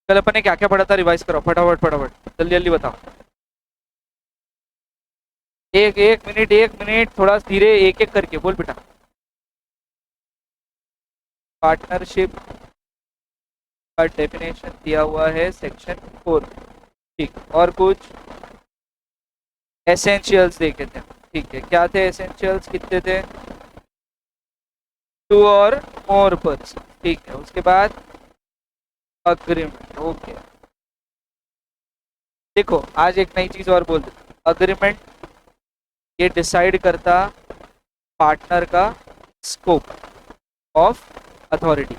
कल अपन ने क्या क्या पढ़ा था, रिवाइज करो फटाफट फटाफट, जल्दी जल्दी बताओ। एक एक मिनट थोड़ा धीरे, एक एक करके बोल बेटा। पार्टनरशिप का डेफिनेशन दिया हुआ है सेक्शन 4। ठीक, और कुछ एसेंशियल्स देखे थे। ठीक है, क्या थे एसेंशियल्स, कितने थे? 2 और मोर पर्सन। ठीक है, उसके बाद अग्रीमेंट। ओके, देखो आज एक नई चीज और बोल देते, अग्रीमेंट ये डिसाइड करता पार्टनर का scope of authority.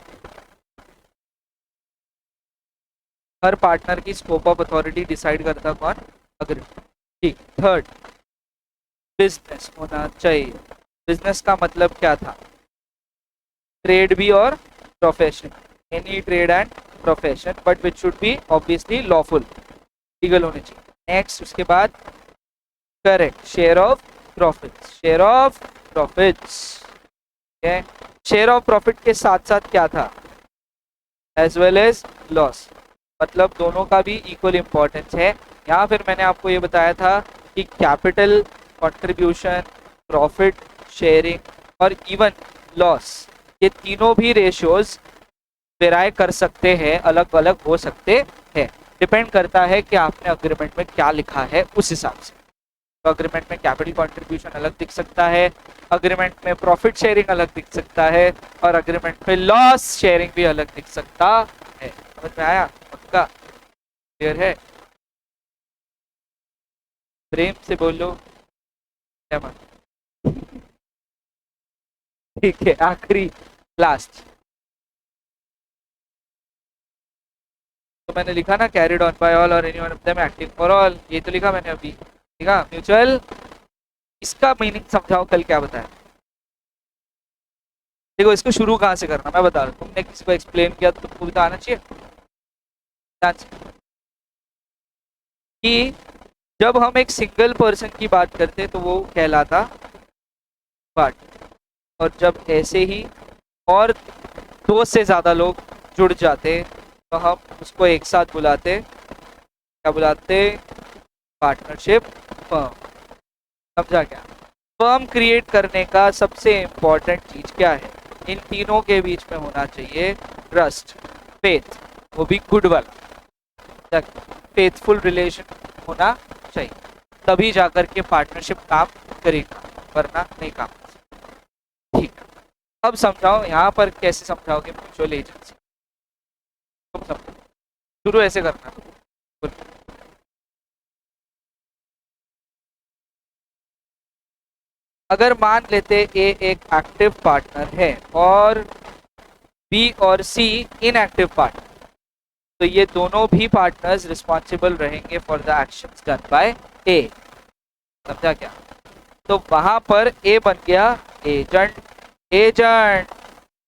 Her partner की स्कोप ऑफ अथॉरिटी डिसाइड करता कौन? अग्रीमेंट। ठीक, थर्ड, बिजनेस होना चाहिए। बिजनेस का मतलब क्या था? ट्रेड भी और profession, any trade and profession but which should be obviously lawful, legal होने चाहिए। नेक्स्ट, उसके बाद correct, share of profits, share of profits. Share of profit के साथ साथ क्या था? एज वेल एज लॉस, मतलब दोनों का भी इक्वल इंपॉर्टेंस है। यहाँ फिर मैंने आपको ये बताया था कि कैपिटल कंट्रीब्यूशन, प्रॉफिट शेयरिंग और इवन लॉस, ये तीनों भी रेशियोज वेराई कर सकते हैं, अलग अलग हो सकते हैं। डिपेंड करता है कि आपने अग्रीमेंट में क्या लिखा है उस हिसाब से। तो अग्रीमेंट में कैपिटल कंट्रीब्यूशन अलग दिख सकता है, अग्रीमेंट में प्रॉफिट शेयरिंग अलग दिख सकता है, और अग्रीमेंट में लॉस शेयरिंग भी अलग दिख सकता है। समझ में आया? पक्का क्लियर है? प्रेम से बोलो क्या मान। ठीक है, आखिरी लास्ट, तो मैंने लिखा ना कैरिड ऑन बाय ऑल और anyone of them acting for all, ये तो लिखा मैंने अभी। ठीक है, म्यूचुअल, इसका मीनिंग समझाओ कल क्या बताया। देखो इसको शुरू कहाँ से करना मैं बता रहा हूँ, तुमने किसी को एक्सप्लेन किया तो तुमको भी तो आना चाहिए कि जब हम एक सिंगल पर्सन की बात करते तो वो कहलाता पार्टनर, और जब ऐसे ही और दो से ज्यादा लोग जुड़ जाते तो हम उसको एक साथ बुलाते, क्या बुलाते? Partnership firm. समझा क्या? फर्म क्रिएट करने का सबसे इम्पोर्टेंट चीज क्या है? इन तीनों के बीच में होना चाहिए ट्रस्ट, फेथ, वो भी गुड वाला, फेथफुल रिलेशन होना चाहिए, तभी जाकर के पार्टनरशिप काम करेगा, वरना नहीं काम कर सकता। ठीक है, अब समझाओ यहाँ पर कैसे समझाओगे म्यूचुअल एजेंसी, तुम समझो, शुरू ऐसे करना। अगर मान लेते ए एक एक्टिव पार्टनर है और बी और सी इनएक्टिव पार्टनर, तो ये दोनों भी पार्टनर्स रिस्पॉन्सिबल रहेंगे for the actions done by A. समझा क्या? तो वहां पर ए बन गया एजेंट, एजेंट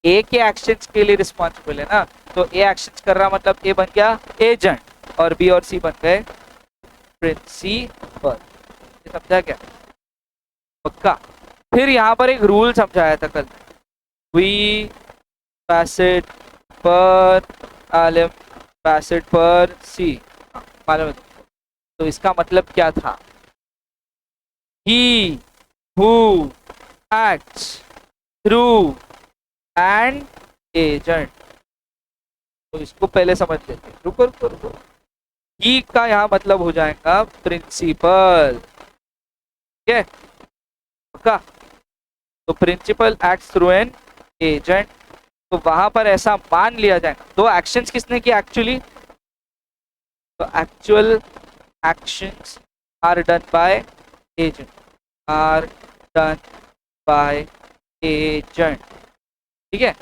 ए के एक्शंस के लिए रिस्पॉन्सिबल है ना, तो ए एक्शंस कर रहा मतलब ए बन गया एजेंट, और बी और सी बन गए प्रिंसिपल। समझा क्या? पक्का? फिर यहाँ पर एक रूल समझाया था कल, वी पैसेट पर आलम पैसेट पर सी, मालूम है? तो इसका मतलब क्या था? ही who acts through and agent. तो इसको पहले समझ लेते हैं, रुको रुको रुको। ही का यहाँ मतलब हो जाएगा प्रिंसिपल, ठीक है? पक्का? तो principal acts through an agent, तो वहां पर ऐसा मान लिया जाएगा। दो एक्शंस किसने किया एक्चुअली? तो actual actions are done by agent, are done by agent, ठीक है?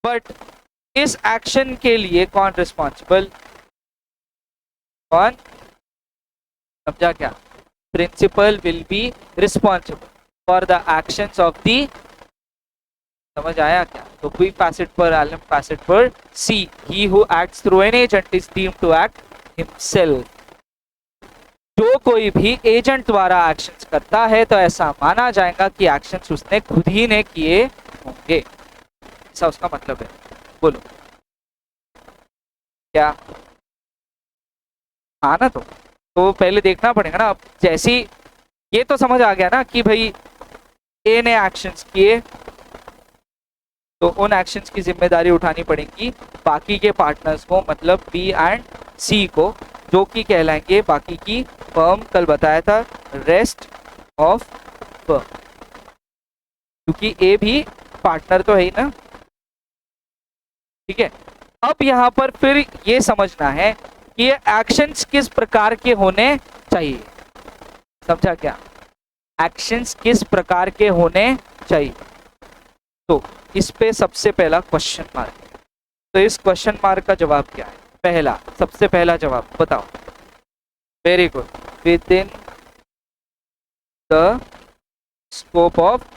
बट इस एक्शन के लिए कौन रिस्पॉन्सिबल? कौन? समझा क्या? Principal will be responsible for the actions of the, समझ आया क्या? तो क्वी पैसेट पर एलम पैसेट पर सी, he who acts through an agent is deemed to act himself. जो कोई भी एजेंट द्वारा एक्शंस करता है तो ऐसा माना जाएगा कि एक्शंस उसने खुद ही ने किए होंगे, ऐसा उसका मतलब है। बोलो क्या? हाँ ना, तो पहले देखना पड़ेगा ना। अब जैसी ये तो समझ आ गया ना कि भाई ए ने एक्शंस किए तो उन एक्शंस की जिम्मेदारी उठानी पड़ेगी बाकी के पार्टनर्स को, मतलब बी एंड सी को, जो कि कहलाएंगे बाकी की फर्म। कल बताया था रेस्ट ऑफ फर्म, क्योंकि ए भी पार्टनर तो है ही ना। ठीक है, अब यहाँ पर फिर ये समझना है कि ये एक्शंस किस प्रकार के होने चाहिए। समझा क्या? एक्शंस किस प्रकार के होने चाहिए। तो इस पे सबसे पहला क्वेश्चन मार्क है। तो इस क्वेश्चन मार्क का जवाब क्या है? पहला, सबसे पहला जवाब बताओ। Very good, within the scope of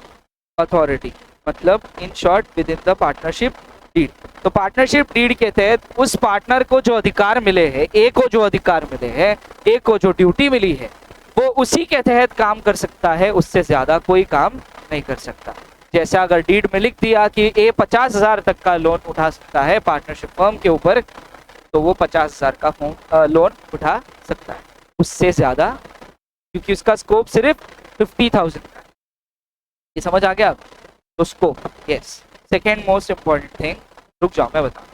authority, मतलब in short within the partnership deed. तो पार्टनरशिप डीड के तहत उस पार्टनर को जो अधिकार मिले हैं, ए को जो अधिकार मिले हैं, ए को जो ड्यूटी मिली है, वो उसी के तहत काम कर सकता है, उससे ज्यादा कोई काम नहीं कर सकता। जैसे अगर डीड में लिख दिया कि ए 50,000 तक का लोन उठा सकता है पार्टनरशिप फर्म के ऊपर, तो वो 50,000 का लोन उठा सकता है, उससे ज्यादा, क्योंकि उसका स्कोप सिर्फ 50,000 का है। ये समझ आ गया? तो scope, yes. Second most important thing, रुक जाओ मैं बताऊं।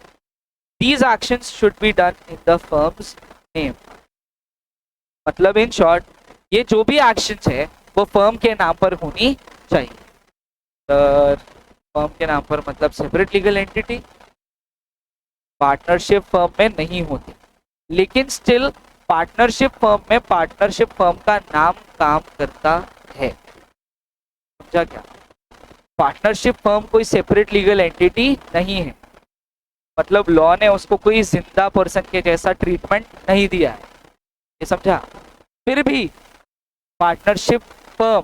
These actions should be done in the firms name, मतलब इन शॉर्ट ये जो भी एक्शंस है वो फर्म के नाम पर होनी चाहिए। फर्म के नाम पर मतलब separate legal entity partnership firm में नहीं होती, लेकिन स्टिल पार्टनरशिप फर्म में पार्टनरशिप फर्म का नाम काम करता है। समझा क्या? पार्टनरशिप फर्म कोई सेपरेट लीगल एंटिटी नहीं है, मतलब लॉ ने उसको कोई जिंदा पर्सन के जैसा ट्रीटमेंट नहीं दिया है। ये समझा? फिर भी partnership firm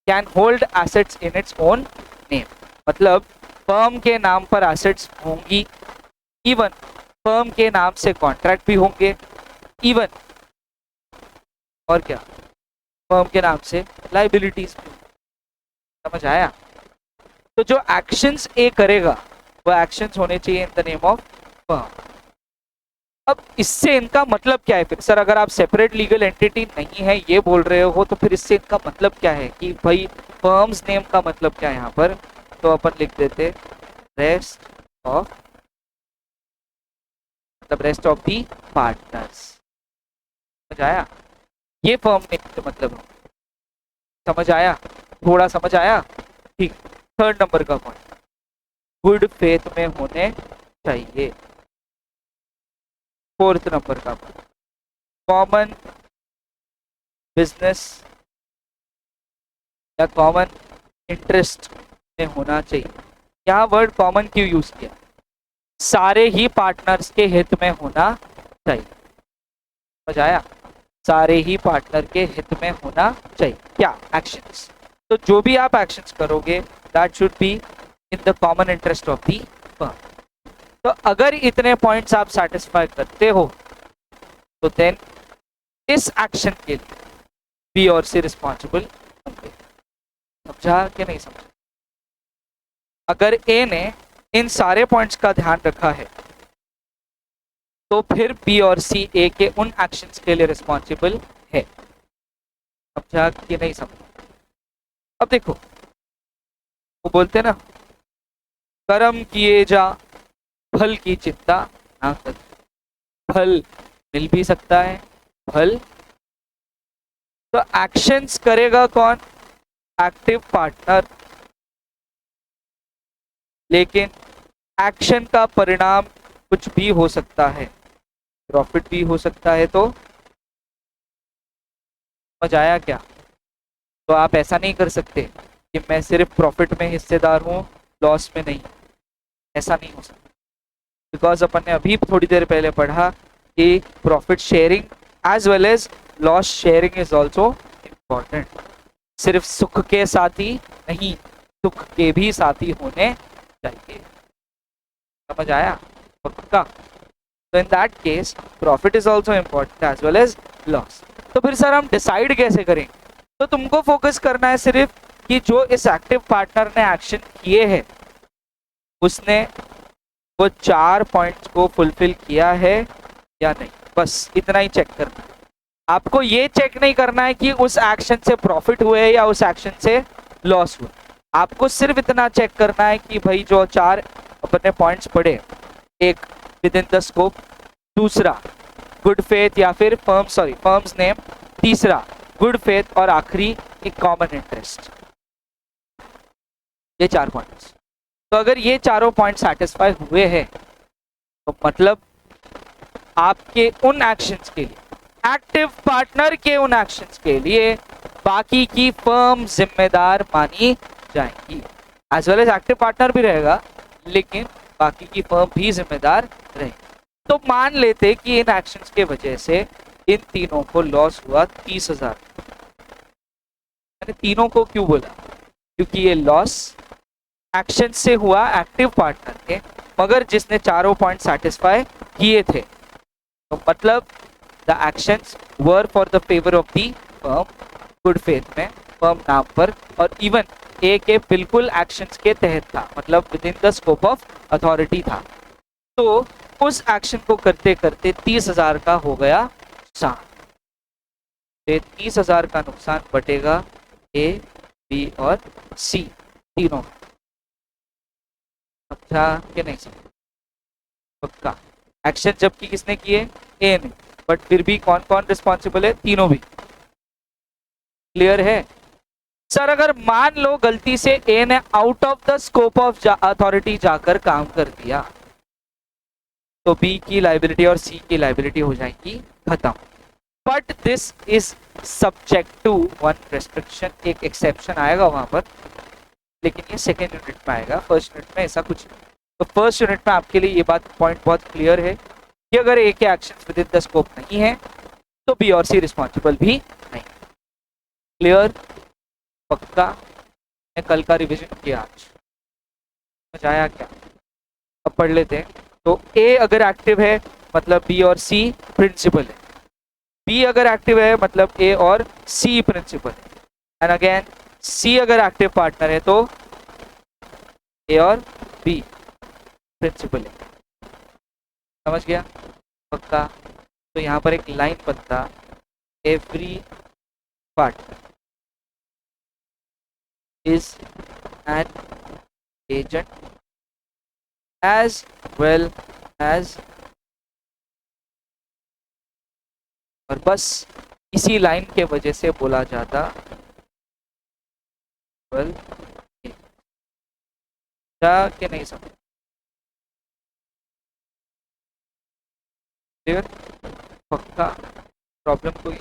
can hold assets in its own name, मतलब फर्म के नाम पर एसेट्स होंगी, इवन फर्म के नाम से कॉन्ट्रैक्ट भी होंगे, इवन और क्या, फर्म के नाम से लाइबिलिटीज भी। समझ आया? तो जो एक्शंस ए करेगा वो एक्शंस होने चाहिए in the name of firm. अब इससे इनका मतलब क्या है फिर? सर अगर आप सेपरेट लीगल एंटिटी नहीं है ये बोल रहे हो, तो फिर इससे इनका मतलब क्या है कि भाई फर्म्स नेम का मतलब क्या है यहाँ पर? तो अपन लिख देते रेस्ट ऑफ, मतलब रेस्ट ऑफ दी पार्टनर्स। समझ आया? ये फर्म नेम का मतलब है। समझ आया? थोड़ा समझ आया? ठीक। थर्ड नंबर का पॉइंट, गुड फेथ में होने चाहिए। फोर्थ नंबर का पॉइंट, कॉमन बिजनेस या कॉमन इंटरेस्ट में होना चाहिए। यहाँ वर्ड कॉमन क्यों यूज किया? सारे ही पार्टनर्स के हित में होना चाहिए। समझ आया? सारे ही पार्टनर के हित में होना चाहिए। क्या? एक्शंस। तो जो भी आप एक्शंस करोगे that should be in the common interest of the firm. तो अगर इतने पॉइंट्स आप सेटिस्फाई करते हो तो देन इस एक्शन के लिए बी और सी रिस्पॉन्सिबल होंगे। समझा कि नहीं समझा? अगर ए ने इन सारे पॉइंट्स का ध्यान रखा है तो फिर बी और सी ए के उन एक्शंस के लिए रिस्पॉन्सिबल है। समझा कि नहीं समझा? अब देखो, वो बोलते ना, कर्म किए जा फल की चिंता ना कर। फल मिल भी सकता है, फल तो एक्शंस करेगा कौन? एक्टिव पार्टनर, लेकिन एक्शन का परिणाम कुछ भी हो सकता है, प्रॉफिट भी हो सकता है। तो समझ आया क्या? तो आप ऐसा नहीं कर सकते कि मैं सिर्फ प्रॉफिट में हिस्सेदार हूं, लॉस में नहीं। ऐसा नहीं हो सकता, बिकॉज अपन ने अभी थोड़ी देर पहले पढ़ा कि profit sharing as well as loss sharing is also important. सिर्फ सुख के साथी नहीं, दुख के भी साथी होने चाहिए। समझ आया? पक्का? तो in that case profit is also important as well as loss. तो फिर सर हम डिसाइड कैसे करें? तो तुमको फोकस करना है सिर्फ कि जो इस एक्टिव पार्टनर ने एक्शन किए हैं उसने वो 4 पॉइंट्स को फुलफिल किया है या नहीं, बस इतना ही चेक करना है। आपको ये चेक नहीं करना है कि उस एक्शन से प्रॉफिट हुए या उस एक्शन से लॉस हुए। आपको सिर्फ इतना चेक करना है कि भाई जो 4 अपने पॉइंट्स पढ़े, एक विद इन द स्कोप, दूसरा गुड फेथ या फिर फर्म्स नेम, तीसरा गुड फेथ, और आखिरी एक कॉमन इंटरेस्ट। ये 4 पॉइंट्स। तो अगर ये चारों पॉइंट सेटिस्फाई हुए हैं तो मतलब आपके उन एक्शंस के लिए, एक्टिव पार्टनर के उन एक्शंस के लिए बाकी की फर्म जिम्मेदार मानी जाएंगी। As well as active partner भी रहेगा, लेकिन बाकी की फर्म भी जिम्मेदार रहेगी। तो मान लेते कि इन एक्शंस के वजह से इन तीनों को लॉस हुआ 30,000। मैंने तीनों को क्यों बोला? क्योंकि ये लॉस एक्शन से हुआ एक्टिव पार्टनर के, मगर जिसने चारों पॉइंट सेटिस्फाई किए थे। तो मतलब the actions were for the favour of the firm, good faith में फर्म नाम पर, और इवन ए के बिल्कुल एक्शंस के तहत था, मतलब with in the scope of authority था। तो उस एक्शन को करते करते 30,000 का हो गया नुकसान। 30,000 का नुकसान बटेगा ए, बी और सी तीनों। समझा कि नहीं समझा? पक्का। एक्शन जबकि किसने किए? ए ने, बट फिर भी कौन कौन रिस्पॉन्सिबल है? तीनों भी। क्लियर है? सर अगर मान लो गलती से ए ने out of the scope of authority जाकर काम कर दिया, तो बी की लाइबिलिटी और सी की लाइबिलिटी हो जाएगी खत्म। But this is subject to one restriction, एक एक्सेप्शन आएगा वहां पर, लेकिन ये सेकेंड यूनिट में आएगा, फर्स्ट यूनिट में ऐसा कुछ नहीं। तो फर्स्ट यूनिट में आपके लिए ये बात पॉइंट बहुत क्लियर है कि अगर ए के actions with in the scope नहीं है तो बी और सी रिस्पॉन्सिबल भी नहीं। क्लियर? पक्का? मैं कल का रिवीजन किया, आज समझ आया क्या? अब पढ़ लेते हैं। तो ए अगर एक्टिव है मतलब बी और सी प्रिंसिपल है, बी अगर एक्टिव है मतलब ए और सी प्रिंसिपल है, एंड अगेन सी अगर एक्टिव पार्टनर है तो ए और बी प्रिंसिपल है। समझ गया? पक्का? तो यहाँ पर एक लाइन बनता, every partner is an agent as well as, और बस इसी लाइन के वजह से बोला जाता वेल क्या नहीं समझ? क्लियर? पक्का? प्रॉब्लम कोई?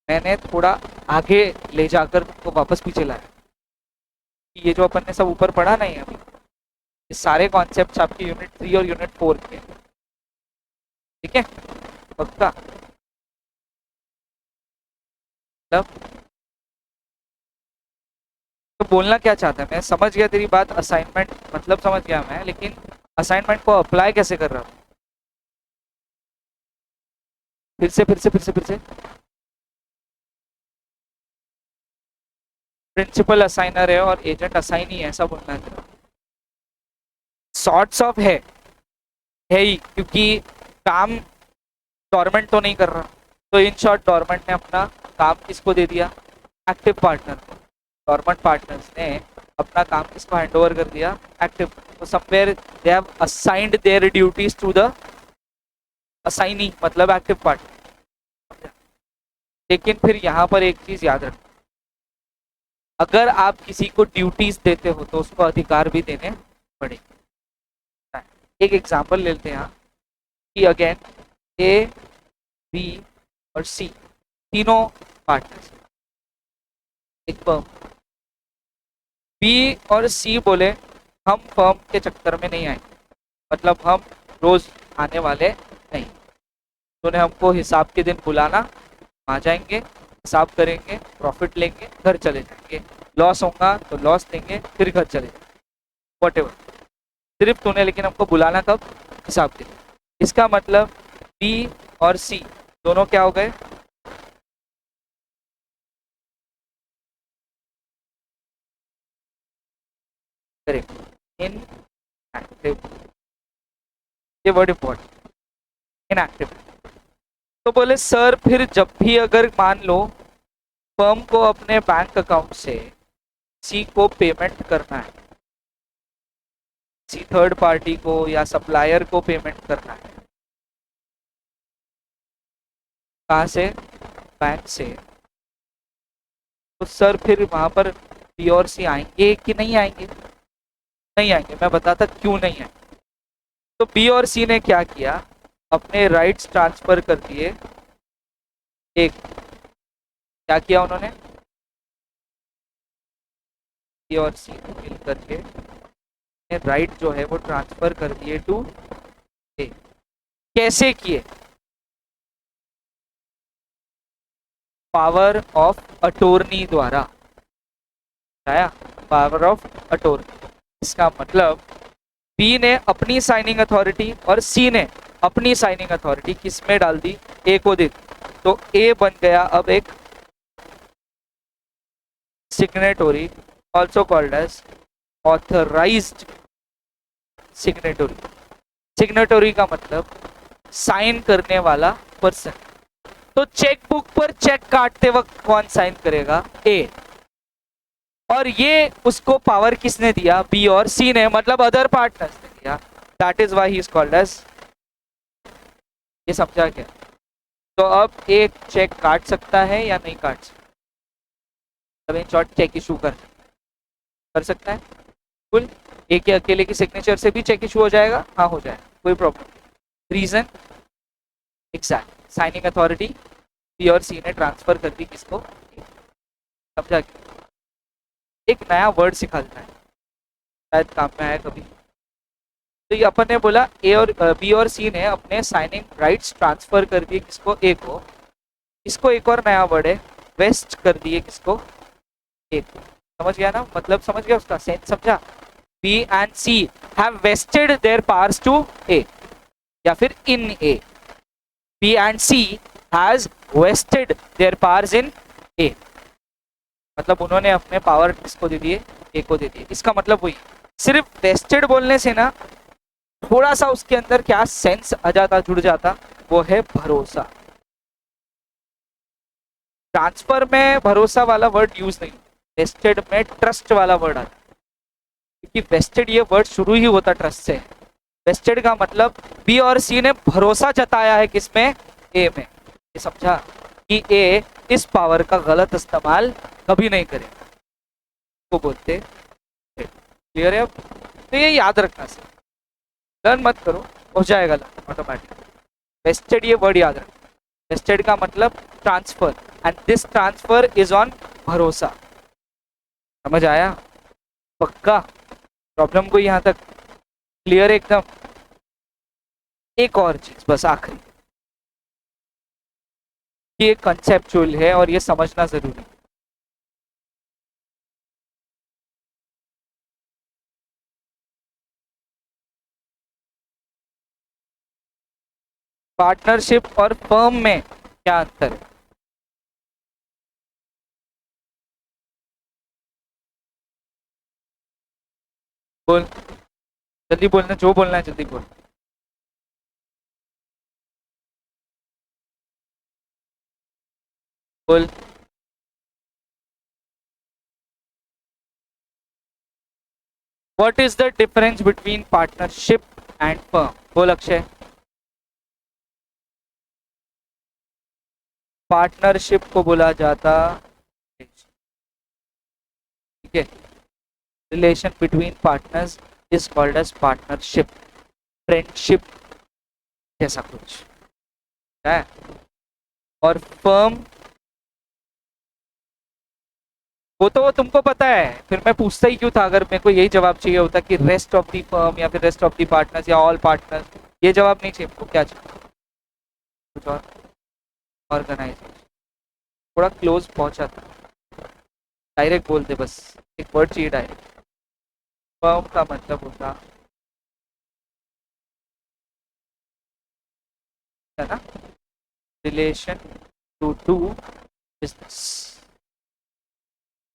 मैंने थोड़ा आगे ले जाकर तुमको वापस पीछे लाया। ये जो अपन ने सब ऊपर पढ़ा नहीं है अभी, ये सारे कॉन्सेप्ट्स आपके यूनिट 3 और यूनिट 4 के, ठीक है? पक्का? तब तो बोलना क्या चाहता है? मैं समझ गया तेरी बात, असाइनमेंट मतलब समझ गया मैं, लेकिन असाइनमेंट को अप्लाई कैसे कर रहा हूँ? फिर से प्रिंसिपल असाइनर है और एजेंट असाइनी है, ऐसा बोलना है? सॉर्ट्स ऑफ है ही, क्योंकि काम डॉर्मेंट तो नहीं कर रहा। तो इन शॉर्ट डॉर्मेंट ने अपना काम किसको दे दिया? एक्टिव पार्टनर को। डॉर्मेंट पार्टनर्स ने अपना काम किसको हैंड ओवर कर दिया? एक्टिव। तो somewhere they have assigned their duties to the assignee, मतलब एक्टिव पार्टनर। लेकिन फिर यहाँ पर एक चीज याद रखना, अगर आप किसी को ड्यूटीज देते हो तो उसको अधिकार भी देने पड़ेंगे। एक एग्जांपल लेते हैं यहाँ कि अगेन ए, बी और सी तीनों पार्टनर्स, एक फर्म। बी और सी बोले हम फर्म के चक्कर में नहीं आएंगे, मतलब हम रोज आने वाले नहीं, उन्होंने हमको हिसाब के दिन बुलाना, आ जाएंगे, हिसाब करेंगे, प्रॉफिट लेंगे, घर चले जाएंगे, लॉस होगा तो लॉस देंगे, फिर घर चले जाएंगे, वॉटेवर। सिर्फ तूने लेकिन हमको बुलाना कब? हिसाब के दिन। इसका मतलब बी और सी दोनों क्या हो गए? करेक्ट। इनएक्टिव, ये वर्ड इंपॉर्टेंट, इनएक्टिव। तो बोले सर फिर जब भी अगर मान लो फर्म को अपने बैंक अकाउंट से किसी को पेमेंट करना है, किसी थर्ड पार्टी को या सप्लायर को पेमेंट करना है, कहाँ से, बैंक से, तो सर फिर वहां पर बी और सी आएंगे कि नहीं आएंगे? नहीं आएंगे। मैं बताता क्यों नहीं आएंगे। तो बी और सी ने क्या किया, अपने राइट्स ट्रांसफर कर दिए। एक, क्या किया उन्होंने, बी और सी ने मिल करके राइट जो है वो ट्रांसफर कर दिए टू ए। कैसे किए? पावर ऑफ अटोर्नी द्वारा, आया, पावर ऑफ अटोर्नी। इसका मतलब बी ने अपनी साइनिंग अथॉरिटी और सी ने अपनी साइनिंग अथॉरिटी किस में डाल दी, ए को दे दी। तो ए बन गया अब एक सिग्नेटोरी, ऑल्सो कॉल्ड एज ऑथराइज्ड सिग्नेटोरी। सिग्नेटोरी का मतलब साइन करने वाला पर्सन। तो चेक बुक पर चेक काटते वक्त कौन साइन करेगा, ए। और ये उसको पावर किसने दिया, बी और सी ने, मतलब अदर पार्टनर्स ने दिया। That is why he is called as, ये समझा क्या? तो अब एक चेक काट सकता है या नहीं काट सकता? अब इन शॉर्ट चेक इशू कर सकता है। बिल्कुल, एक के अकेले की सिग्नेचर से भी चेक इशू हो जाएगा, हाँ हो जाएगा, कोई प्रॉब्लम नहीं। Reason exact, signing authority B और सी ने ट्रांसफर कर दी किसको, समझा क्या? एक नया वर्ड सिखा देना है, शायद काम में आया कभी। तो ये अपन ने बोला ए और बी और सी ने अपने साइनिंग राइट्स ट्रांसफर कर दिए किसको, ए को। इसको एक और नया वर्ड है, वेस्ट कर दिए किसको, ए को। समझ गया ना, मतलब समझ गया उसका सेंस, समझा? B and C have vested their powers to A, या फिर in A. B and C has vested their powers in A, मतलब उन्होंने अपने पावर किसको दे दिए, ए को दे दिए। इसका मतलब वही, सिर्फ वेस्टेड बोलने से ना थोड़ा सा उसके अंदर क्या सेंस आ जाता, जुड़ जाता, वो है भरोसा। ट्रांसफर में भरोसा वाला वर्ड यूज नहीं, वेस्टेड में ट्रस्ट वाला वर्ड आता है, क्योंकि वेस्टेड ये वर्ड शुरू ही होता ट्रस्ट से। वेस्टेड का मतलब बी और सी ने भरोसा जताया है किसमें, ए में। ये समझा कि ए इस पावर का गलत इस्तेमाल कभी नहीं करे, वो बोलते। क्लियर है अब? तो ये याद रखना सर, लर्न मत करो, हो जाएगा ऑटोमेटिक। वेस्टेड ये वर्ड याद रखना, वेस्टेड का मतलब transfer, and this transfer is on भरोसा। समझ आया? पक्का? प्रॉब्लम को यहाँ तक क्लियर एकदम? एक और चीज बस आखिरी, ये कंसेप्चुअल है और ये समझना जरूरी है। पार्टनरशिप और फर्म में क्या अंतर है? बोल, जल्दी बोलना, जो बोलना है जल्दी बोल। बोल। What is the difference between partnership and firm? बोल अक्षय। पार्टनरशिप को बोला जाता, ठीक है, relation between partners is called as partnership, friendship जैसा कुछ है। और फर्म, वो तो वो तुमको पता है, फिर मैं पूछता ही क्यों था? अगर मेरे को यही जवाब चाहिए होता कि रेस्ट ऑफ दी फर्म या फिर रेस्ट ऑफ दी पार्टनर्स या ऑल पार्टनर्स, ये जवाब नहीं चाहिए आपको। क्या चाहिए? कुछ और, ऑर्गेनाइजेशन, थोड़ा क्लोज पहुंचा था, डायरेक्ट बोल दे बस, एक वर्ड चाहिए डायरेक्ट। फर्म का मतलब होता है ना, रिलेशन टू डू बिजनेस,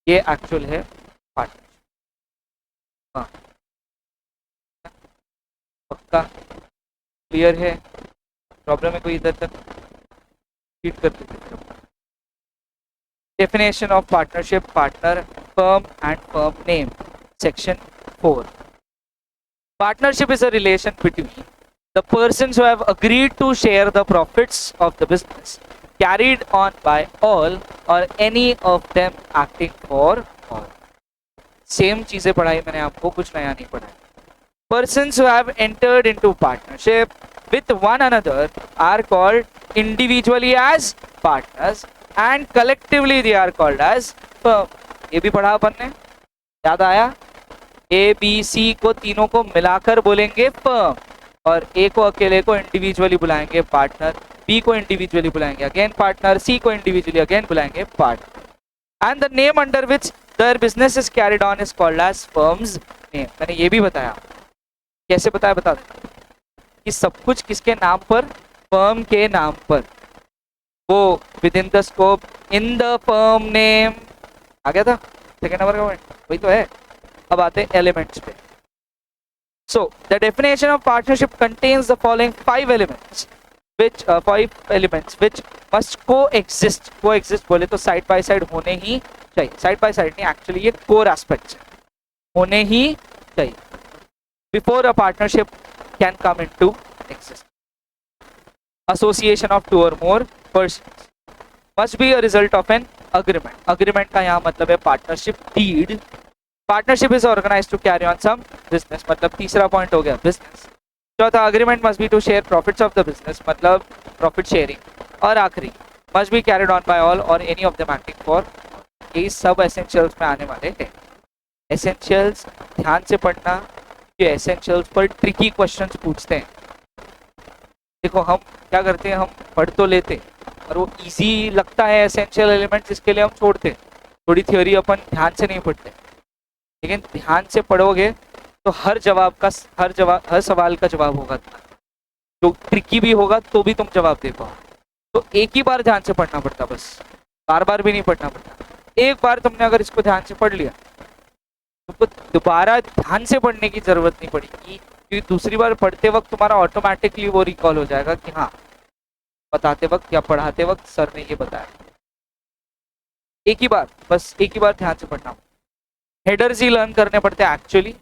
ये एक्चुअल है पार्टनर। हाँ, पक्का क्लियर है? प्रॉब्लम है कोई इधर तक? रीड कर लेते हैं। Definition of partnership, partner, firm and firm name. Section 4. Partnership is a relation between the persons who have agreed to share the profits of the business carried on by all or any of them acting for all. Same चीजें पढ़ाई मैंने आपको, कुछ नया नहीं पढ़ाया. Persons who have entered into partnership with one another are called individually as partners and collectively they are called as firm. ये भी पढ़ा अपन ने, याद आया? ए बी सी को तीनों को मिलाकर बोलेंगे फर्म, और ए को अकेले को इंडिविजुअली बुलाएंगे पार्टनर, बी को इंडिविजुअली बुलाएंगे अगेन पार्टनर, सी को इंडिविजुअली अगेन बुलाएंगे partner. And the name under which their business is carried on is called as firm's name. मैंने ये भी बताया. कैसे बताया? बता दें कि सब कुछ किसके नाम पर? फर्म के नाम पर. वो within the scope, in the firm name. आ गया था सेकेंड नंबर का पॉइंट, वही तो है. अब आते हैं एलिमेंट्स पे. So the definition of partnership contains the following 5 elements which must coexist. Coexist बोले तो साइड बाय साइड होने ही चाहिए. साइड बाय साइड नहीं, एक्चुअली ये कोर एस्पेक्ट्स होने ही चाहिए before a partnership can come into exist. Association of 2 or more persons must be a result of an agreement. Agreement का यहाँ मतलब है partnership deed. Partnership is organized to carry on some business. मतलब तीसरा point हो गया business. चौथा, agreement must be to share profits of the business. मतलब profit sharing. और आखिरी, must be carried on by all or any of them acting for. ये सब essentials में आने वाले हैं. Essentials ध्यान से पढ़ना, ये essentials पर tricky questions पूछते हैं. देखो हम क्या करते हैं, हम पढ़ तो लेते और वो इजी लगता है एसेंशियल एलिमेंट्स, इसके लिए हम छोड़ते. थोड़ी थ्योरी अपन ध्यान से नहीं पढ़ते, लेकिन ध्यान से पढ़ोगे तो हर सवाल का जवाब होगा. तो ट्रिकी भी होगा तो भी तुम जवाब दे पाओ. तो एक ही बार ध्यान से पढ़ना पड़ता, बस बार बार भी नहीं पढ़ना पड़ता. एक बार तुमने अगर इसको ध्यान से पढ़ लिया, तुमको दोबारा ध्यान से पढ़ने की जरूरत नहीं पड़ेगी, क्योंकि दूसरी बार पढ़ते वक्त तुम्हारा ऑटोमेटिकली वो रिकॉल हो जाएगा कि हाँ, बताते वक्त या पढ़ाते वक्त सर ने ये बताया. एक ही बार, बस एक ही बार ध्यान से पढ़ना. हेडर्स ही लर्न करने पड़ते हैं एक्चुअली.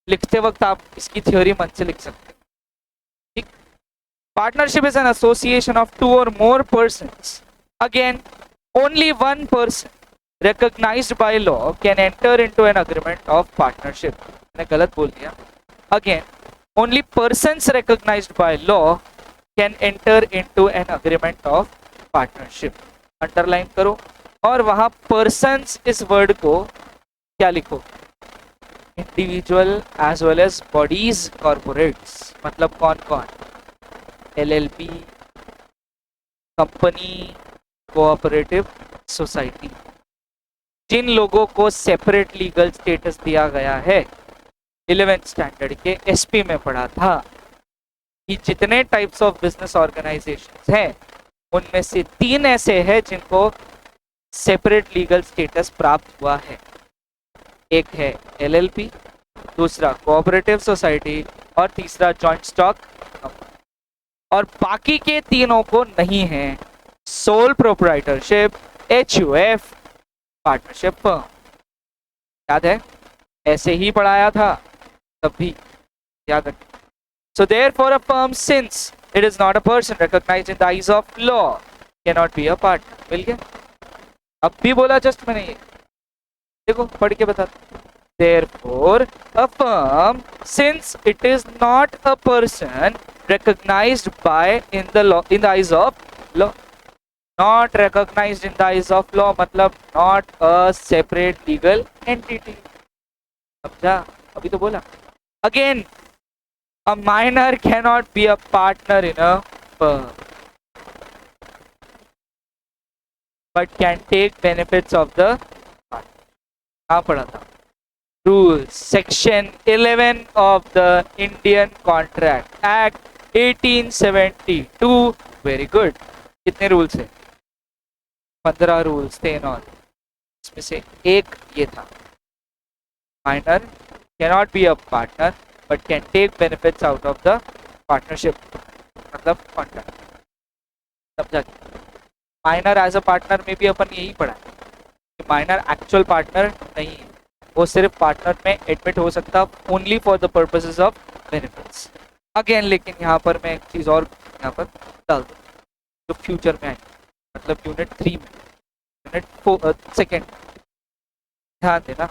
लिखते वक्त आप इसकी थ्योरी मन से लिख सकते हैं. ठीक. Partnership is an association of 2 or more persons. Again only one person recognized by law can enter into an agreement of partnership. मैंने गलत बोल दिया. Again, only persons recognized by law can enter into an agreement of partnership. Underline करो और वहां persons इस word को क्या लिखो? Individual as well as bodies, corporates. मतलब कौन कौन? LLP, company, cooperative society. जिन लोगों को सेपरेट लीगल स्टेटस दिया गया है, 11th स्टैंडर्ड के एसपी में पढ़ा था कि जितने टाइप्स ऑफ बिजनेस ऑर्गेनाइजेशंस हैं, उनमें से 3 ऐसे हैं जिनको सेपरेट लीगल स्टेटस प्राप्त हुआ है. एक है एलएलपी, दूसरा कोऑपरेटिव सोसाइटी और तीसरा जॉइंट स्टॉक. और बाकी के तीनों को नहीं है. Sole proprietorship, HUF, partnership firm. याद है? ऐसे ही पढ़ाया था तब भी, याद रखें. So therefore a firm, since it is not a person recognised in the eyes of law, can not be a partner. मिल गया? अब भी बोला जस्ट मैंने ये, देखो पढ़ के बता. Therefore a firm, since it is not a person recognized by in the law, in the eyes of law. Not recognized in the eyes of law मतलब not a separate legal entity. समझा? अभी तो बोला. Again, a minor cannot be a partner in a firm, but can take benefits of the partner. कहाँ पढ़ा था? Rules, Section 11 of the Indian Contract Act 1872. Very good. कितने rules है? 15 rules थे और इसमें से एक ये था, minor cannot be a partner but can take benefits out of the partnership, मतलब कॉन्ट्रैक्ट। समझा? माइनर एज अ पार्टनर में भी अपन यही पढ़ा है कि माइनर एक्चुअल पार्टनर नहीं है, वो सिर्फ पार्टनर में एडमिट हो सकता only for the purposes of benefits. Again लेकिन यहाँ पर मैं एक चीज़ और यहाँ पर डाल दूँ जो फ्यूचर में आएगी, मतलब यूनिट 3 में, यूनिट 2 ध्यान देना।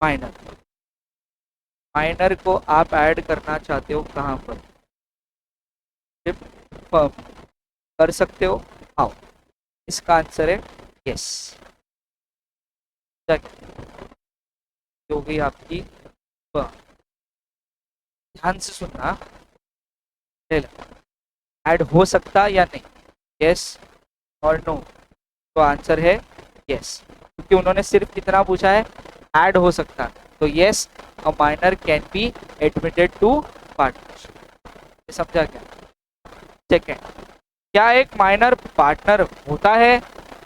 माइनर, माइनर को आप ऐड करना चाहते हो कहाँ पर? फर्म कर सकते हो। आओ, इसका आंसर है यस। हो गई आपकी फर्म। ध्यान से सुनना, ऐड हो सकता या नहीं, यस और नो? तो आंसर है यस, क्योंकि उन्होंने सिर्फ कितना पूछा है, ऐड हो सकता। तो yes, a minor can be admitted to partnership. समझा क्या? सेकेंड, क्या एक माइनर पार्टनर होता है,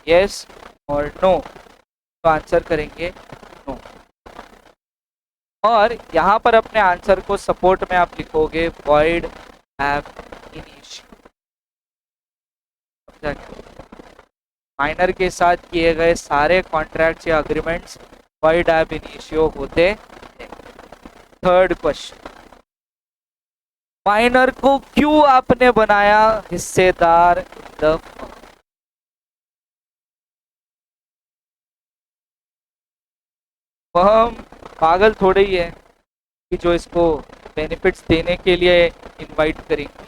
यस और नो? तो आंसर करेंगे नो। और यहाँ पर अपने आंसर को सपोर्ट में आप लिखोगे वॉइड एब इनिशियो। समझा क्या? माइनर के साथ किए गए सारे कॉन्ट्रैक्ट्स या अग्रीमेंट्स वॉइड एब इनिशियो होते हैं। थर्ड क्वेश्चन, माइनर को क्यों आपने बनाया हिस्सेदार द फर्म? पागल थोड़े ही है कि जो इसको बेनिफिट्स देने के लिए इनवाइट करेंगी।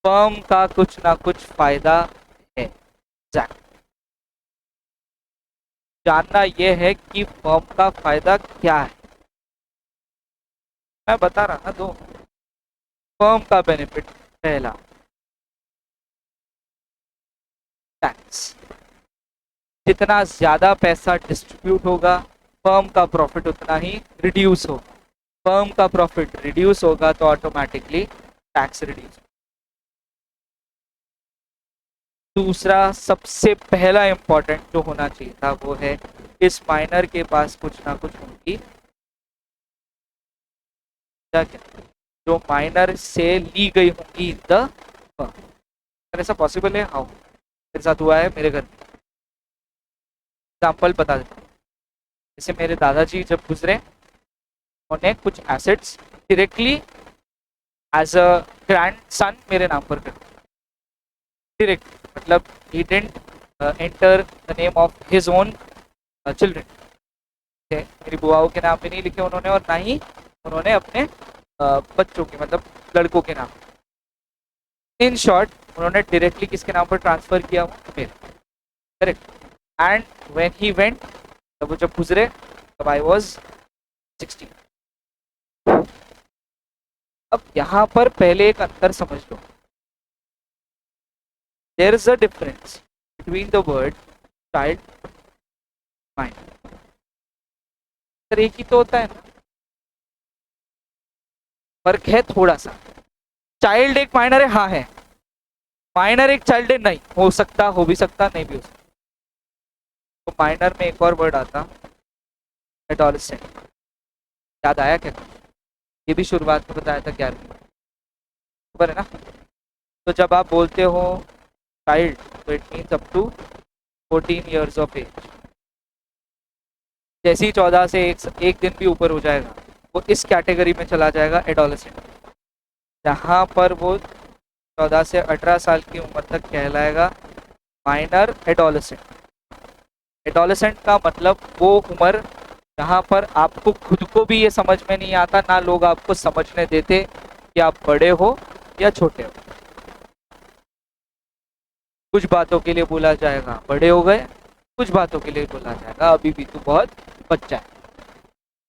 फर्म का कुछ ना कुछ फायदा है। जानना यह है कि फर्म का फायदा क्या है। मैं बता रहा ना, दो फर्म का बेनिफिट। पहला, टैक्स। जितना ज्यादा पैसा डिस्ट्रीब्यूट होगा, फर्म का प्रॉफिट उतना ही रिड्यूस होगा। फर्म का प्रॉफिट रिड्यूस होगा तो ऑटोमेटिकली टैक्स रिड्यूस। दूसरा, सबसे पहला इंपॉर्टेंट जो होना चाहिए था वो है इस माइनर के पास कुछ ना कुछ होंगी, क्या जो माइनर से ली गई होंगी द फर्म। ऐसा पॉसिबल है? हाउ? मेरे साथ हुआ है, मेरे घर। एग्जाम्पल बता देता हूँ। जैसे मेरे दादाजी जब गुजरे, उन्होंने कुछ assets directly as a grandson मेरे नाम पर कर, डायरेक्ट, मतलब he didn't enter the name of his own children. मेरी बुआओं के नाम पे नहीं लिखे उन्होंने, और ना ही उन्होंने अपने बच्चों के, मतलब लड़कों के नाम। इन शॉर्ट, उन्होंने डायरेक्टली किसके नाम पर ट्रांसफर किया? मेरे। Correct. And when he went, तब वो जब गुजरे, तब आई वाज 16। अब यहाँ पर पहले एक अंतर समझ लो। There is a difference between the word child minor. एक ही तो होता है ना, फर्क है थोड़ा सा। चाइल्ड एक माइनर है, हाँ है। माइनर एक चाइल्ड है, नहीं हो सकता, हो भी सकता, नहीं भी हो सकता। तो माइनर में एक और वर्ड आता, एडोलेसेंट। याद आया क्या? ये भी शुरुआत में बताया था 11वीं, खबर है ना? तो जब आप बोलते हो चाइल्ड, तो it means up to 14 years of age. जैसे ही 14 से एक दिन भी ऊपर हो जाएगा, वो इस कैटेगरी में चला जाएगा, एडोलेसेंट। जहाँ पर वो 14 से 18 साल की उम्र तक कहलाएगा माइनर एडोलेसेंट। एडोलेसेंट का मतलब वो उम्र जहाँ पर आपको खुद को भी ये समझ में नहीं आता, ना लोग आपको समझने देते कि आप बड़े हो या छोटे हो। कुछ बातों के लिए बोला जाएगा बड़े हो गए, कुछ बातों के लिए बोला जाएगा अभी भी तू बहुत बच्चा है।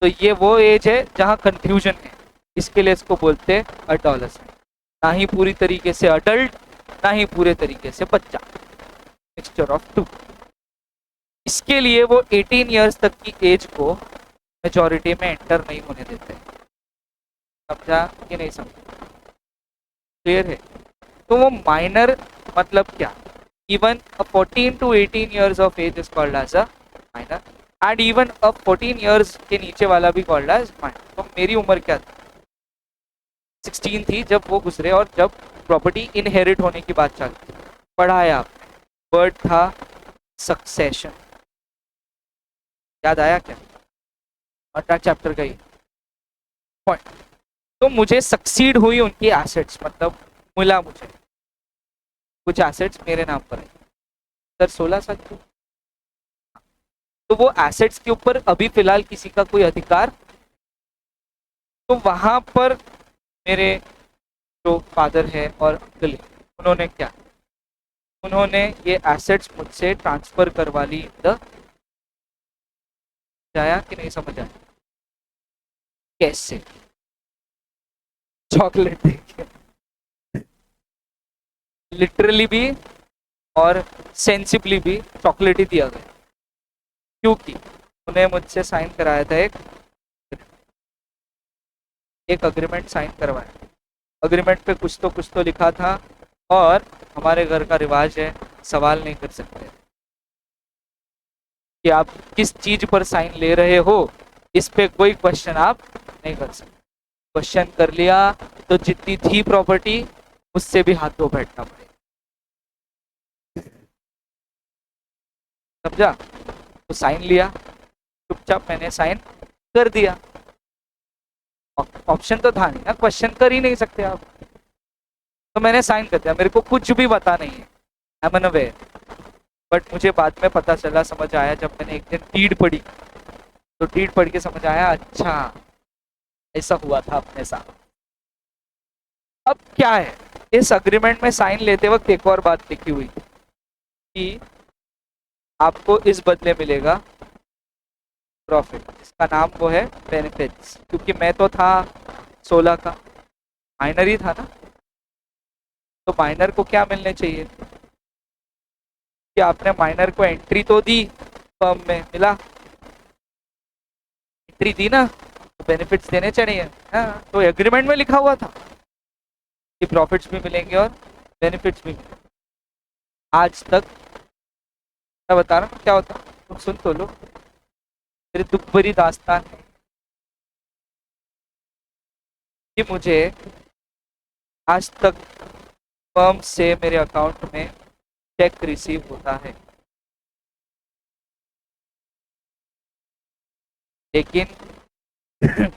तो ये वो एज है जहाँ कंफ्यूजन है, इसके लिए इसको बोलते हैं एडोलेसेंट। ना ही पूरी तरीके से अडल्ट, ना ही पूरे तरीके से बच्चा, मिक्सचर ऑफ टू। इसके लिए वो 18 ईयर्स तक की एज को मेजॉरिटी में एंटर नहीं होने देते। समझा कि नहीं समझा? क्लियर है? तो वो माइनर मतलब क्या? even a 14 to 18 years of age is called as a minor, and even a 14 years के नीचे वाला भी called as minor. तो मेरी उम्र क्या थी? 16 थी जब वो गुजरे, और जब प्रॉपर्टी इनहेरिट होने की बात चल रही थी. पढ़ाया, वर्ड था सक्सेशन. याद आया क्या? और चैप्टर का ही पॉइंट. तो मुझे सक्सीड हुई उनकी एसेट्स, मतलब मिला मुझे कुछ एसेट्स मेरे नाम पर है. सर 16 साल की, तो वो एसेट्स के ऊपर अभी फिलहाल किसी का कोई अधिकार. तो वहां पर मेरे जो फादर है और अंकल है, उन्होंने क्या, उन्होंने ये एसेट्स मुझसे ट्रांसफर करवा ली. आया कि नहीं समझ आया? कैसे? चॉकलेट देखिए, लिटरली भी और सेंसिबली भी चॉकलेट ही दिया गया, क्योंकि उन्हें मुझसे साइन कराया था एक अग्रीमेंट साइन करवाया. अग्रीमेंट पे कुछ तो लिखा था, और हमारे घर का रिवाज है सवाल नहीं कर सकते कि आप किस चीज पर साइन ले रहे हो. इस पे कोई क्वेश्चन आप नहीं कर सकते. क्वेश्चन कर लिया तो जितनी थी प्रॉपर्टी उससे भी हाथ धो बैठना पड़ेगा. समझा? तो साइन लिया, चुपचाप मैंने साइन कर दिया. ऑप्शन तो था नहीं ना, क्वेश्चन कर ही नहीं सकते आप. तो मैंने साइन कर दिया, मेरे को कुछ भी पता नहीं है, आई एम अनअवेयर. बट मुझे बाद में पता चला, समझ आया जब मैंने एक दिन डीड पढ़ी, तो डीड पढ़ के समझ आया, अच्छा ऐसा हुआ था अपने साथ. अब क्या है, इस अग्रीमेंट में साइन लेते वक्त एक और बात लिखी हुई कि आपको इस बदले मिलेगा प्रॉफिट, जिसका नाम वो है बेनिफिट्स. क्योंकि मैं तो था 16 का, माइनर ही था ना, तो माइनर को क्या मिलने चाहिए कि आपने माइनर को एंट्री तो दी, फर्म में मिला, एंट्री दी ना, तो बेनिफिट्स देने चाहिए. हाँ, तो एग्रीमेंट में लिखा हुआ था कि प्रॉफिट्स भी मिलेंगे और बेनिफिट्स भी मिलेंगे. आज तक मैं बता रहा हूँ क्या होता, तुम सुन तो लो, मेरी दुख भरी दास्तान है कि मुझे आज तक फर्म से मेरे अकाउंट में चेक रिसीव होता है, लेकिन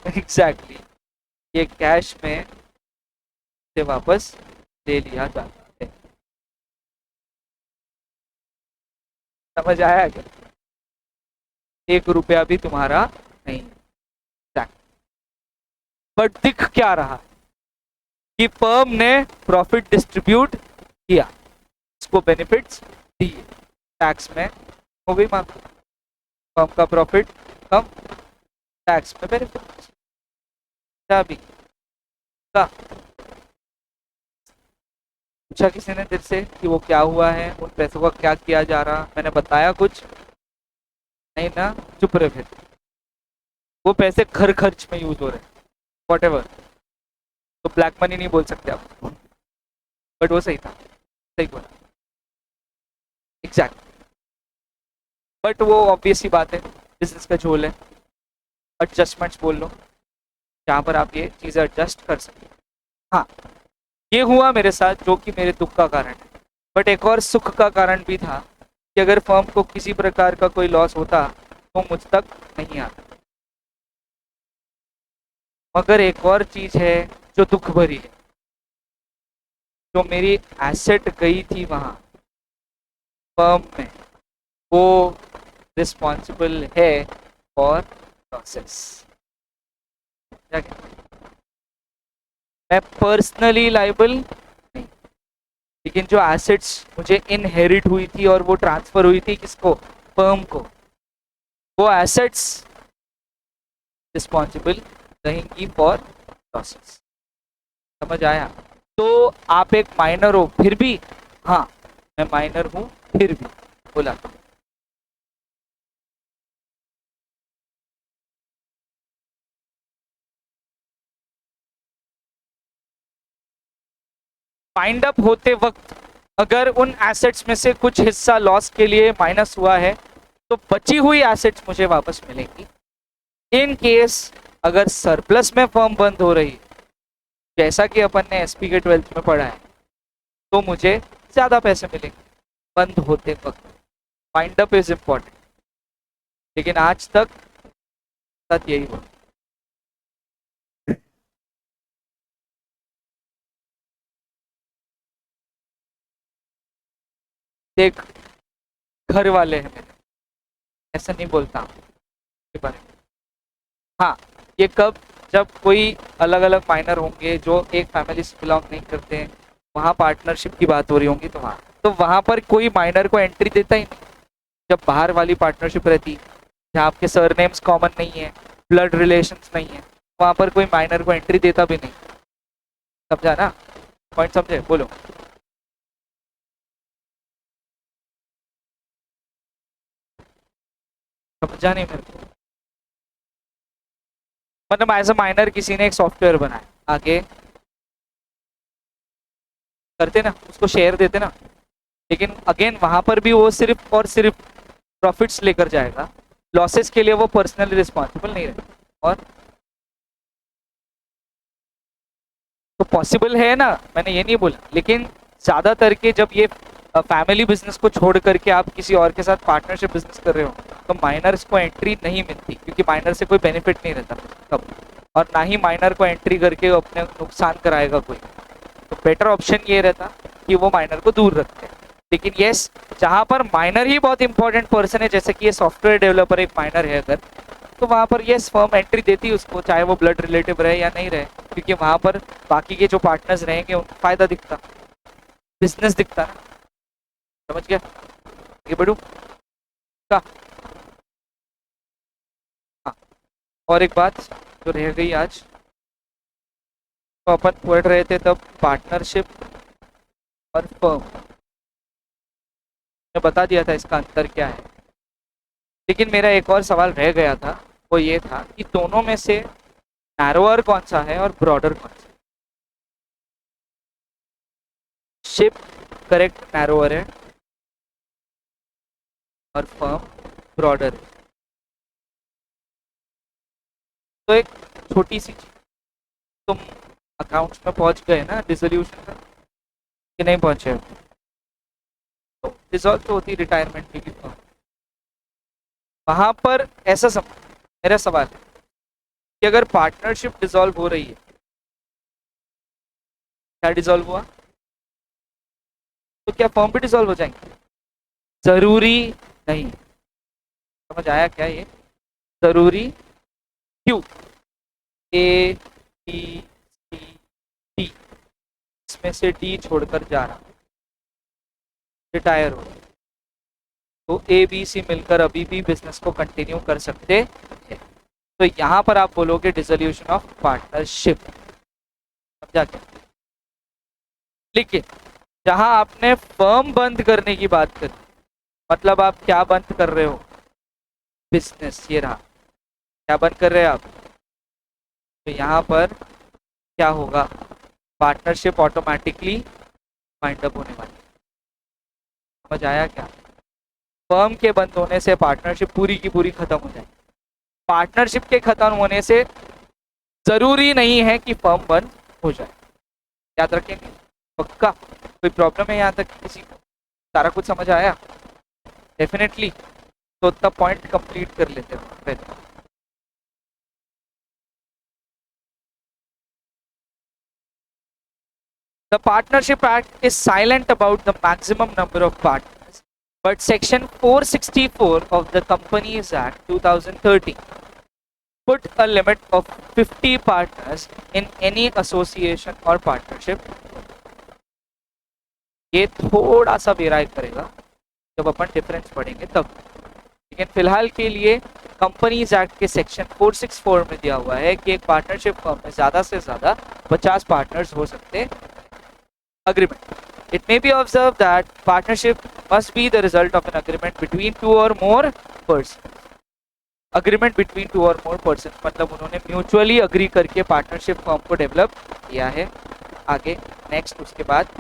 एग्जैक्टली ये कैश में से वापस ले लिया जाता है. समझ आया क्या? 1 रुपया भी तुम्हारा नहीं. बट दिख क्या रहा कि फर्म ने प्रॉफिट डिस्ट्रीब्यूट किया, इसको बेनिफिट्स दिए, टैक्स में हो गई माफ, फर्म का प्रॉफिट कम, टैक्स में बेनिफिट. अभी का पूछा किसी ने दिल से कि वो क्या हुआ है, उन पैसों का क्या किया जा रहा, मैंने बताया कुछ नहीं ना, चुप रहे फिर. वो पैसे घर खर्च में यूज हो रहे हैं, वॉट एवर. तो ब्लैक मनी नहीं बोल सकते आप, बट वो सही था, सही बोला, एग्जैक्ट. बट वो ऑब्वियस ही बात है, बिजनेस का झोल है. एडजस्टमेंट्स बोल लो, जहाँ पर आप ये चीज़ें एडजस्ट कर सकते. हाँ, ये हुआ मेरे साथ, जो कि मेरे दुख का कारण है. बट एक और सुख का कारण भी था कि अगर फर्म को किसी प्रकार का कोई लॉस होता तो मुझ तक नहीं आता. मगर एक और चीज है जो दुख भरी है, जो मेरी एसेट गई थी वहां फर्म में, वो रिस्पॉन्सिबल है फॉर लॉसेस. मैं पर्सनली लाइबल नहीं, लेकिन जो एसेट्स मुझे इनहेरिट हुई थी और वो ट्रांसफर हुई थी किसको, फर्म को, वो एसेट्स रिस्पॉन्सिबल रहेंगी फॉर लॉसेस. समझ आया? तो आप एक माइनर हो फिर भी, हाँ मैं माइनर हूं फिर भी, बोला. फाइंड अप होते वक्त अगर उन एसेट्स में से कुछ हिस्सा लॉस के लिए माइनस हुआ है तो बची हुई एसेट्स मुझे वापस मिलेंगी। इन केस अगर सरप्लस में फर्म बंद हो रही है, जैसा कि अपन ने एसपी के 12th में पढ़ा है, तो मुझे ज्यादा पैसे मिलेंगे बंद होते वक्त। Mind up is important. लेकिन आज तक सच यही हुआ। देख, घर वाले हैं मेरे, ऐसा नहीं बोलता हूँ के बारे में। हाँ, ये कब, जब कोई अलग अलग माइनर होंगे जो एक फैमिली से बिलोंग नहीं करते हैं, वहाँ पार्टनरशिप की बात हो रही होंगी, तो वहाँ पर कोई माइनर को एंट्री देता ही नहीं। जब बाहर वाली पार्टनरशिप रहती, जहाँ आपके सरनेम्स कॉमन नहीं है, ब्लड रिलेशंस नहीं है, वहाँ पर कोई माइनर को एंट्री देता भी नहीं। समझा ना? पॉइंट समझे? बोलो। समझा नहीं मेरे को? मतलब एज अ माइनर किसी ने एक सॉफ्टवेयर बनाया, आगे करते ना, उसको शेयर देते ना, लेकिन अगेन वहां पर भी वो सिर्फ और सिर्फ प्रॉफिट्स लेकर जाएगा, लॉसेस के लिए वो पर्सनली रिस्पॉन्सिबल नहीं रहेगा। और तो पॉसिबल है ना, मैंने ये नहीं बोला, लेकिन ज्यादातर के जब ये फैमिली बिजनेस को छोड़ करके आप किसी और के साथ पार्टनरशिप बिजनेस कर रहे हो, तो माइनर्स को एंट्री नहीं मिलती, क्योंकि माइनर से कोई बेनिफिट नहीं रहता कब, और ना ही माइनर को एंट्री करके अपने नुकसान कराएगा कोई। तो बेटर ऑप्शन ये रहता कि वो माइनर को दूर रखते हैं। लेकिन यस, जहां पर माइनर ही बहुत इंपॉर्टेंट पर्सन है, जैसे कि ये सॉफ्टवेयर डेवलपर एक माइनर है अगर, तो वहां पर यस फर्म एंट्री देती है उसको, चाहे वो ब्लड रिलेटिव रहे या नहीं रहे, क्योंकि वहां पर बाकी के जो पार्टनर्स रहेंगे उनको फायदा दिखता, बिजनेस दिखता ना। समझ गया? ये बढ़ू का? हाँ, और एक बात जो रह गई आज, तो अपन पढ़ रहे थे तब पार्टनरशिप और फर्म, मैं बता दिया था इसका अंतर क्या है। लेकिन मेरा एक और सवाल रह गया था, वो ये था कि दोनों में से नैरोअर कौन सा है और ब्रॉडर कौन सा? शिप करेक्ट नैरोअर है और फर्म ब्रॉडर है। तो एक छोटी सी चीज, तुम अकाउंट्स में पहुंच गए ना डिसोल्यूशन में, कि नहीं पहुंचे? तो डिसॉल्व तो होती रिटायरमेंट की फर्म, वहां पर ऐसा मेरा सवाल है कि अगर पार्टनरशिप डिसॉल्व हो रही है, क्या डिसॉल्व हुआ, तो क्या फर्म भी डिसॉल्व हो जाएंगे? जरूरी नहीं। समझ आया क्या ये? जरूरी क्यों? ए बी सी डी, इसमें से डी छोड़कर जा रहा, रिटायर हो, तो ए बी सी मिलकर अभी भी बिजनेस को कंटिन्यू कर सकते हैं। तो यहां पर आप बोलोगे डिसोल्यूशन ऑफ पार्टनरशिप। समझा क्या? लेकिन जहां आपने फर्म बंद करने की बात करी, मतलब आप क्या बंद कर रहे हो? बिजनेस। ये रहा, क्या बंद कर रहे हैं आप? तो यहाँ पर क्या होगा? पार्टनरशिप ऑटोमेटिकली वाइंड अप होने वाली। समझ आया क्या? फर्म के बंद होने से पार्टनरशिप पूरी की पूरी खत्म हो जाएगी। पार्टनरशिप के खत्म होने से जरूरी नहीं है कि फर्म बंद हो जाए। याद रखेंगे? पक्का? कोई प्रॉब्लम है यहाँ तक किसी को? सारा कुछ समझ आया? डेफिनेटली। तो उतना पॉइंट कंप्लीट कर लेते हैं पहले। The Partnership Act is silent about the maximum number of partners, but Section 464 of the Companies Act 2013 put a limit of 50 partners in any association or partnership. ये थोड़ा सा वेराई करेगा जब अपन डिफरेंस पढ़ेंगे तब, लेकिन फिलहाल के लिए कंपनीज एक्ट के सेक्शन 464 में दिया हुआ है कि एक पार्टनरशिप फर्म में ज्यादा से ज्यादा 50 पार्टनर्स हो सकते हैं। Agreement. It may be observed that partnership must be the result of an agreement between two or more persons. Agreement between two or more persons मतलब उन्होंने म्यूचुअली अग्री करके पार्टनरशिप फॉर्म को डेवलप किया है। आगे नेक्स्ट उसके बाद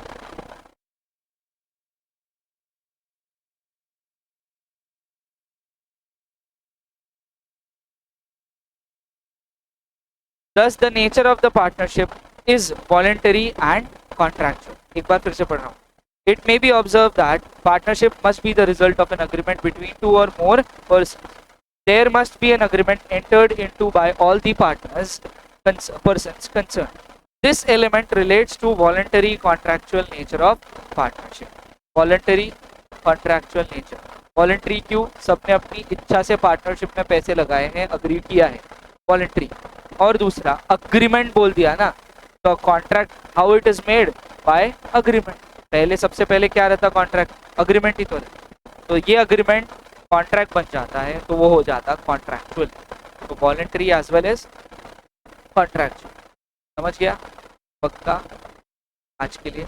Thus the nature of the partnership is voluntary and contractual. एक बार फिर से पढ़ रहा हूँ. It may be observed that partnership must be the result of an agreement between two or more persons. There must be an agreement entered into by all the persons concerned. This element relates to voluntary contractual nature of partnership. Voluntary contractual nature. Voluntary क्यों? सबने अपनी इच्छा से partnership में पैसे लगाए हैं, agree किया है, voluntary. और दूसरा अग्रीमेंट बोल दिया ना, तो contract how it is made by agreement. पहले सबसे पहले क्या रहता? कॉन्ट्रैक्ट. अग्रीमेंट ही तो रहता. तो ये अग्रीमेंट कॉन्ट्रैक्ट बन जाता है, तो वो हो जाता कॉन्ट्रैक्चुअल. तो voluntary as well as contractual. समझ गया? पक्का? आज के लिए